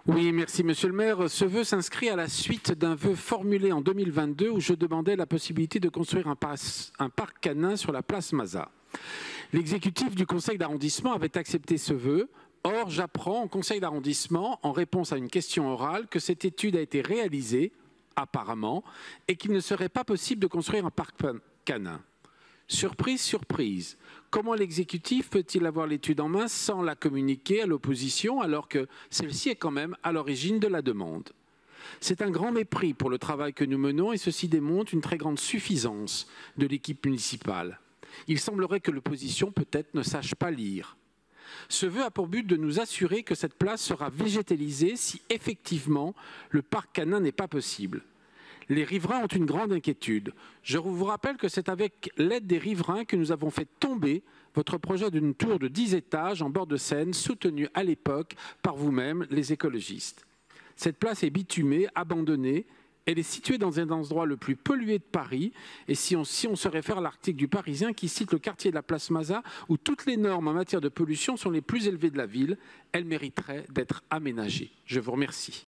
Oui, merci Monsieur le maire. Ce vœu s'inscrit à la suite d'un vœu formulé en 2022 où je demandais la possibilité de construire un parc canin sur la place Mazas. L'exécutif du conseil d'arrondissement avait accepté ce vœu. Or, j'apprends au conseil d'arrondissement, en réponse à une question orale, que cette étude a été réalisée, apparemment, et qu'il ne serait pas possible de construire un parc canin. Surprise, surprise. Comment l'exécutif peut-il avoir l'étude en main sans la communiquer à l'opposition alors que celle-ci est quand même à l'origine de la demande? C'est un grand mépris pour le travail que nous menons et ceci démontre une très grande suffisance de l'équipe municipale. Il semblerait que l'opposition peut-être ne sache pas lire. Ce vœu a pour but de nous assurer que cette place sera végétalisée si effectivement le parc canin n'est pas possible. Les riverains ont une grande inquiétude. Je vous rappelle que c'est avec l'aide des riverains que nous avons fait tomber votre projet d'une tour de 10 étages en bord de Seine, soutenu à l'époque par vous-même, les écologistes. Cette place est bitumée, abandonnée. Elle est située dans un endroit le plus pollué de Paris. Et si on se réfère à l'article du Parisien qui cite le quartier de la place Mazas, où toutes les normes en matière de pollution sont les plus élevées de la ville, elle mériterait d'être aménagée. Je vous remercie.